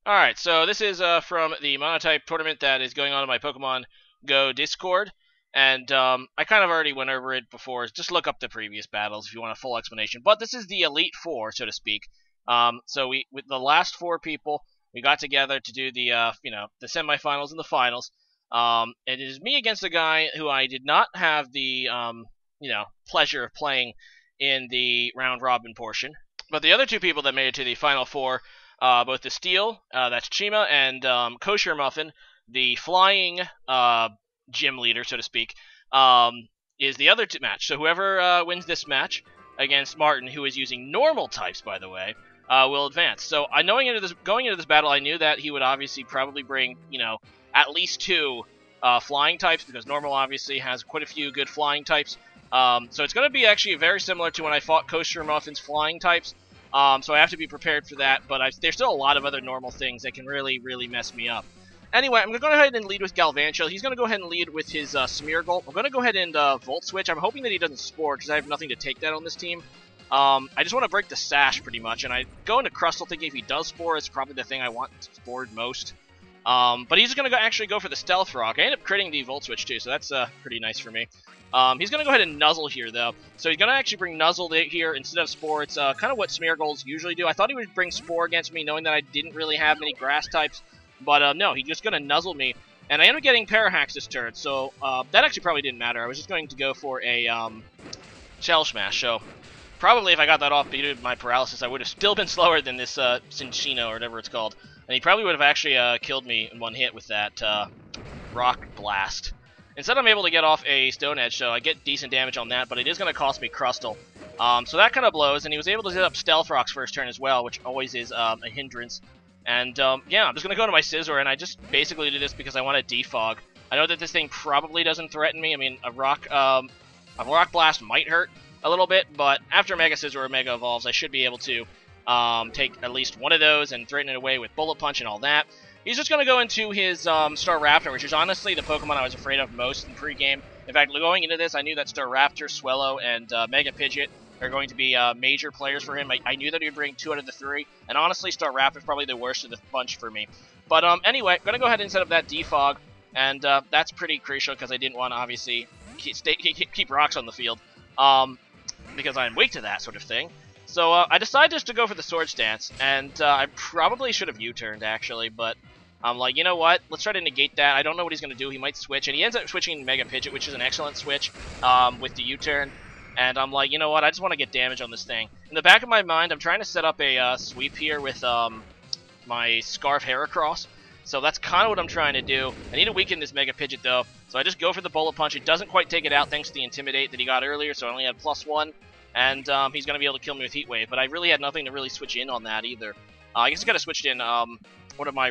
Alright, so this is from the Monotype tournament that is going on in my Pokemon Go Discord. And I kind of already went over it before. Just look up the previous battles if you want a full explanation. But this is the Elite Four, so to speak. So with the last four people, we got together to do the the semifinals and the finals. It is me against a guy who I did not have the pleasure of playing in the round robin portion. But the other two people that made it to the final four, both the Steel, that's Chima, and Kosher Muffin, the flying gym leader, so to speak, is the other match. So whoever wins this match against Martin, who is using normal types, by the way, will advance. So going into this battle, I knew that he would obviously probably bring, at least two flying types, because normal obviously has quite a few good flying types. So it's going to be actually very similar to when I fought Kosher Muffin's flying types. So I have to be prepared for that, but there's still a lot of other normal things that can really, really mess me up. Anyway, I'm going to go ahead and lead with Galvantula. He's going to go ahead and lead with his Smeargle. I'm going to go ahead and Volt Switch. I'm hoping that he doesn't Spore, because I have nothing to take that on this team. I just want to break the Sash, pretty much, and I go into Crustle thinking if he does Spore, it's probably the thing I want Spored most. But he's going to actually go for the Stealth Rock. I end up critting the Volt Switch, too, so that's pretty nice for me. He's going to go ahead and Nuzzle here, though. So he's going to actually bring Nuzzle here instead of Spore. It's kind of what Smeargles usually do. I thought he would bring Spore against me, knowing that I didn't really have many Grass types. But no, he's just going to Nuzzle me. And I ended up getting Parahax this turn, so that actually probably didn't matter. I was just going to go for a Shell Smash. So probably if I got that off due to my paralysis, I would have still been slower than this Cinccino or whatever it's called. And he probably would have actually killed me in one hit with that Rock Blast. Instead, I'm able to get off a Stone Edge, so I get decent damage on that, but it is going to cost me Crustle. So that kind of blows, and he was able to hit up Stealth Rock's first turn as well, which always is a hindrance. And yeah, I'm just going to go to my Scizor, and I just basically do this because I want to defog. I know that this thing probably doesn't threaten me. I mean, a Rock Blast might hurt a little bit, but after Mega Scizor or Mega Evolves, I should be able to take at least one of those and threaten it away with Bullet Punch and all that. He's just going to go into his Staraptor, which is honestly the Pokemon I was afraid of most in pregame. In fact, going into this, I knew that Staraptor, Swellow, and Mega Pidgeot are going to be major players for him. I knew that he would bring 2 out of the 3, and honestly, Staraptor is probably the worst of the bunch for me. But anyway, I'm going to go ahead and set up that Defog, and that's pretty crucial because I didn't want to obviously keep rocks on the field, because I'm weak to that sort of thing. So I decided just to go for the Swords Dance, and I probably should have U-turned actually, but I'm like, you know what? Let's try to negate that. I don't know what he's going to do. He might switch, and he ends up switching Mega Pidgeot, which is an excellent switch with the U-turn. And I'm like, you know what? I just want to get damage on this thing. In the back of my mind, I'm trying to set up a sweep here with my Scarf Heracross. So that's kind of what I'm trying to do. I need to weaken this Mega Pidgeot, though. So I just go for the Bullet Punch. It doesn't quite take it out thanks to the Intimidate that he got earlier, so I only had +1. And he's going to be able to kill me with Heat Wave. But I really had nothing to really switch in on that either. I guess I could have switched in one of my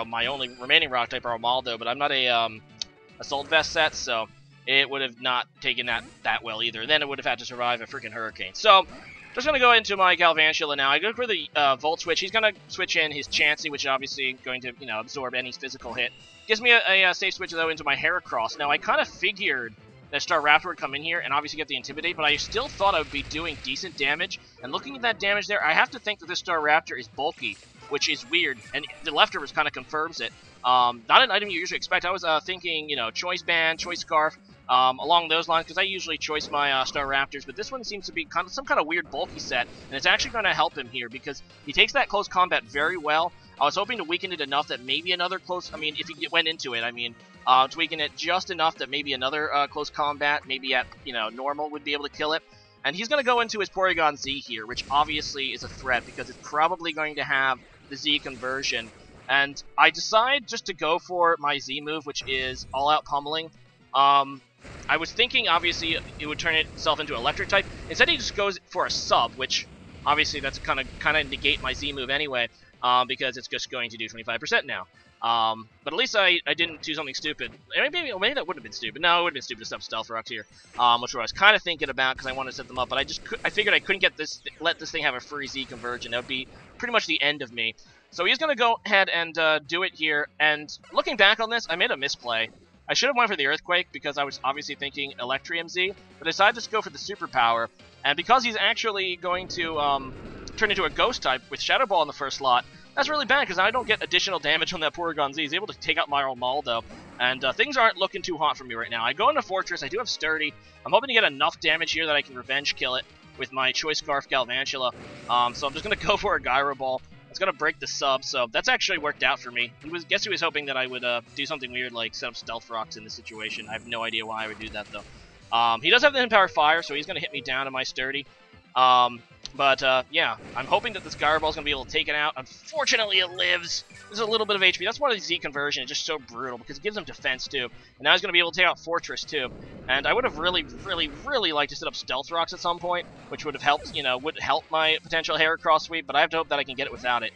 my only remaining Rock type, Armaldo, but I'm not a Assault Vest set, so it would have not taken that well either. Then it would have had to survive a freaking Hurricane. So, just going to go into my Galvantula now. I go for the Volt Switch. He's going to switch in his Chansey, which is obviously going to, absorb any physical hit. Gives me a safe switch, though, into my Heracross. Now, I kind of figured that Staraptor would come in here and obviously get the Intimidate, but I still thought I would be doing decent damage. And looking at that damage there, I have to think that this Staraptor is bulky, which is weird, and the leftovers kind of confirms it. Not an item you usually expect. I was thinking, Choice Band, Choice Scarf, along those lines, because I usually choice my Staraptors, but this one seems to be some kind of weird bulky set, and it's actually going to help him here, because he takes that close combat very well. I was hoping to weaken it enough that maybe another if he went into it, to weaken it just enough that maybe another close combat, maybe at, normal, would be able to kill it. And he's going to go into his Porygon-Z here, which obviously is a threat, because it's probably going to have the Z conversion. And I decide just to go for my Z move, which is all-out pummeling. I was thinking, obviously, it would turn itself into Electric type. Instead, he just goes for a Sub, which, obviously, that's kind of negate my Z move anyway, because it's just going to do 25% now. But at least I didn't do something stupid. Maybe that would have been stupid. No, it would have been stupid to stop Stealth Rocks here, which I was kind of thinking about because I wanted to set them up. But I figured I couldn't let this thing have a free Z conversion. That would be pretty much the end of me. So he's going to go ahead and do it here. And looking back on this, I made a misplay. I should have went for the Earthquake because I was obviously thinking Electrium Z, but I decided to just go for the Superpower. And because he's actually going to turn into a Ghost type with Shadow Ball in the first slot, That's really bad, because I don't get additional damage on that Porygon-Z. He's able to take out my Maldo, and things aren't looking too hot for me right now. I go into Fortress, I do have Sturdy. I'm hoping to get enough damage here that I can revenge kill it with my Choice Scarf Galvantula. So I'm just going to go for a Gyro Ball. It's going to break the sub, so that's actually worked out for me. Guess he was hoping that I would do something weird like set up Stealth Rocks in this situation. I have no idea why I would do that, though. He does have the Empower Fire, so he's going to hit me down to my Sturdy. Yeah, I'm hoping that this Gyro Ball is going to be able to take it out. Unfortunately, it lives. There's a little bit of HP. That's why the Z conversion is just so brutal, because it gives him defense, too. And now he's going to be able to take out Fortress, too. And I would have really, really, really liked to set up Stealth Rocks at some point, which would have helped, would help my potential Heracross sweep, but I have to hope that I can get it without it.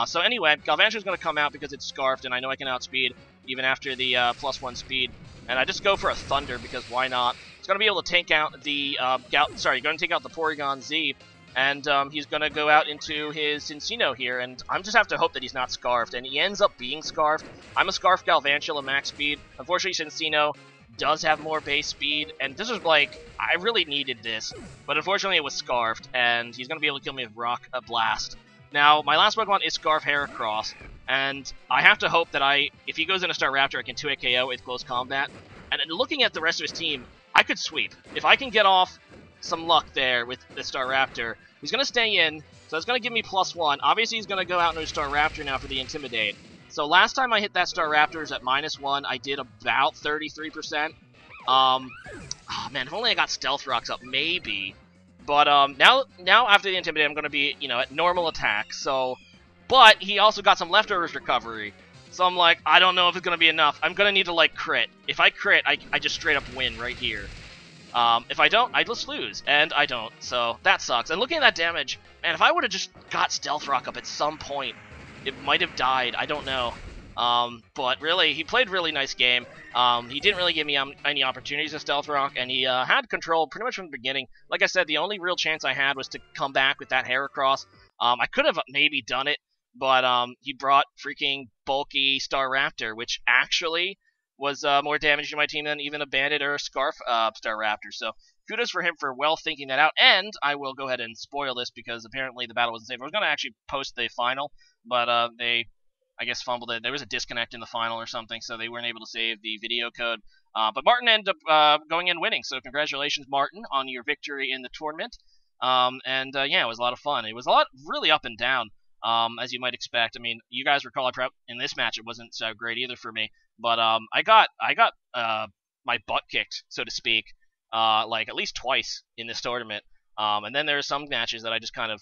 So anyway, Galvantula is going to come out because it's Scarfed, and I know I can outspeed, even after the +1 speed. And I just go for a Thunder, because why not? It's going to be able to take out the, going to take out the Porygon-Z. And he's going to go out into his Cinccino here, and I just have to hope that he's not Scarfed, and he ends up being Scarfed. I'm a Scarf Galvantula max speed. Unfortunately, Cinccino does have more base speed, and this was like, I really needed this, but unfortunately it was Scarfed, and he's going to be able to kill me with Rock Blast. Now, my last Pokemon is Scarf Heracross, and I have to hope that if he goes into Staraptor, I can 2-hit KO with close combat. And looking at the rest of his team, I could sweep. If I can get off some luck there with the Staraptor, he's going to stay in, so it's going to give me +1. Obviously, he's going to go out into Staraptor now for the Intimidate. So last time I hit that Staraptor at -1, I did about 33%. Oh man, if only I got Stealth Rocks up, maybe. But now after the Intimidate, I'm going to be, at normal attack. So, but he also got some Leftovers recovery. So I'm like, I don't know if it's going to be enough. I'm going to need to, like, crit. If I crit, I just straight up win right here. If I don't, I just lose, and I don't, so that sucks. And looking at that damage, man, if I would have just got Stealth Rock up at some point, it might have died, I don't know. But really, he played a really nice game. He didn't really give me any opportunities to Stealth Rock, and he had control pretty much from the beginning. Like I said, the only real chance I had was to come back with that Heracross. I could have maybe done it, but he brought freaking bulky Staraptor, which actually was more damage to my team than even a Bandit or a Scarf Staraptor. So kudos for him for well thinking that out. And I will go ahead and spoil this because apparently the battle wasn't safe. I was going to actually post the final, but they, I guess, fumbled it. There was a disconnect in the final or something, so they weren't able to save the video code. But Martin ended up going in winning. So congratulations, Martin, on your victory in the tournament. Yeah, it was a lot of fun. It was a lot really up and down. As you might expect. I mean, you guys recall in this match it wasn't so great either for me, but I got my butt kicked, so to speak, like at least twice in this tournament. And then there are some matches that I just kind of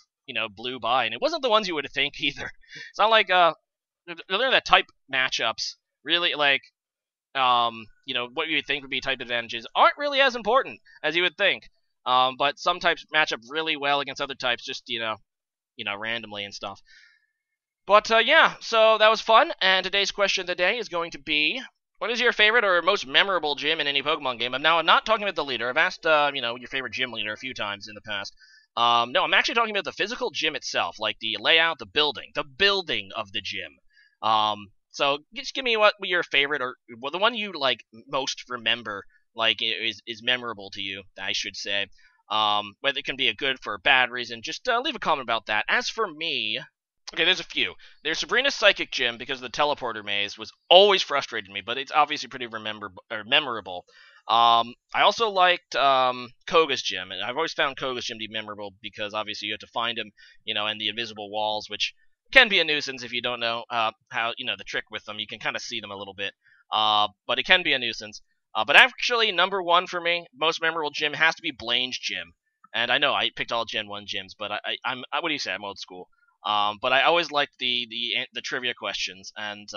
blew by, and it wasn't the ones you would think either. It's not like they're that type matchups really like what you would think would be type advantages aren't really as important as you would think. But some types match up really well against other types, just randomly and stuff. But yeah, so that was fun, and today's question of the day is going to be, what is your favorite or most memorable gym in any Pokemon game? And now I'm not talking about the leader. I've asked, your favorite gym leader a few times in the past. No, I'm actually talking about the physical gym itself, like the layout, the building of the gym. So just give me what your favorite, or the one you like most remember, like is memorable to you, I should say. Whether it can be a good or a bad reason, just leave a comment about that. As for me, okay, there's a few. There's Sabrina's Psychic Gym, because the teleporter maze was always frustrated me, but it's obviously pretty memorable. I also liked Koga's Gym, and I've always found Koga's Gym to be memorable because obviously you have to find him, and the invisible walls, which can be a nuisance if you don't know how, the trick with them. You can kind of see them a little bit, but it can be a nuisance. But actually, number one for me, most memorable gym, has to be Blaine's Gym. And I know I picked all Gen 1 gyms, but I'm what do you say? I'm old school. But I always liked the trivia questions, and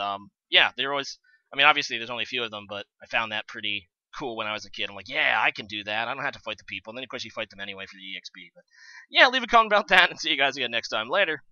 yeah, they're always. I mean, obviously there's only a few of them, but I found that pretty cool when I was a kid. I'm like, yeah, I can do that. I don't have to fight the people. And then of course you fight them anyway for the EXP. But yeah, leave a comment about that, and see you guys again next time. Later.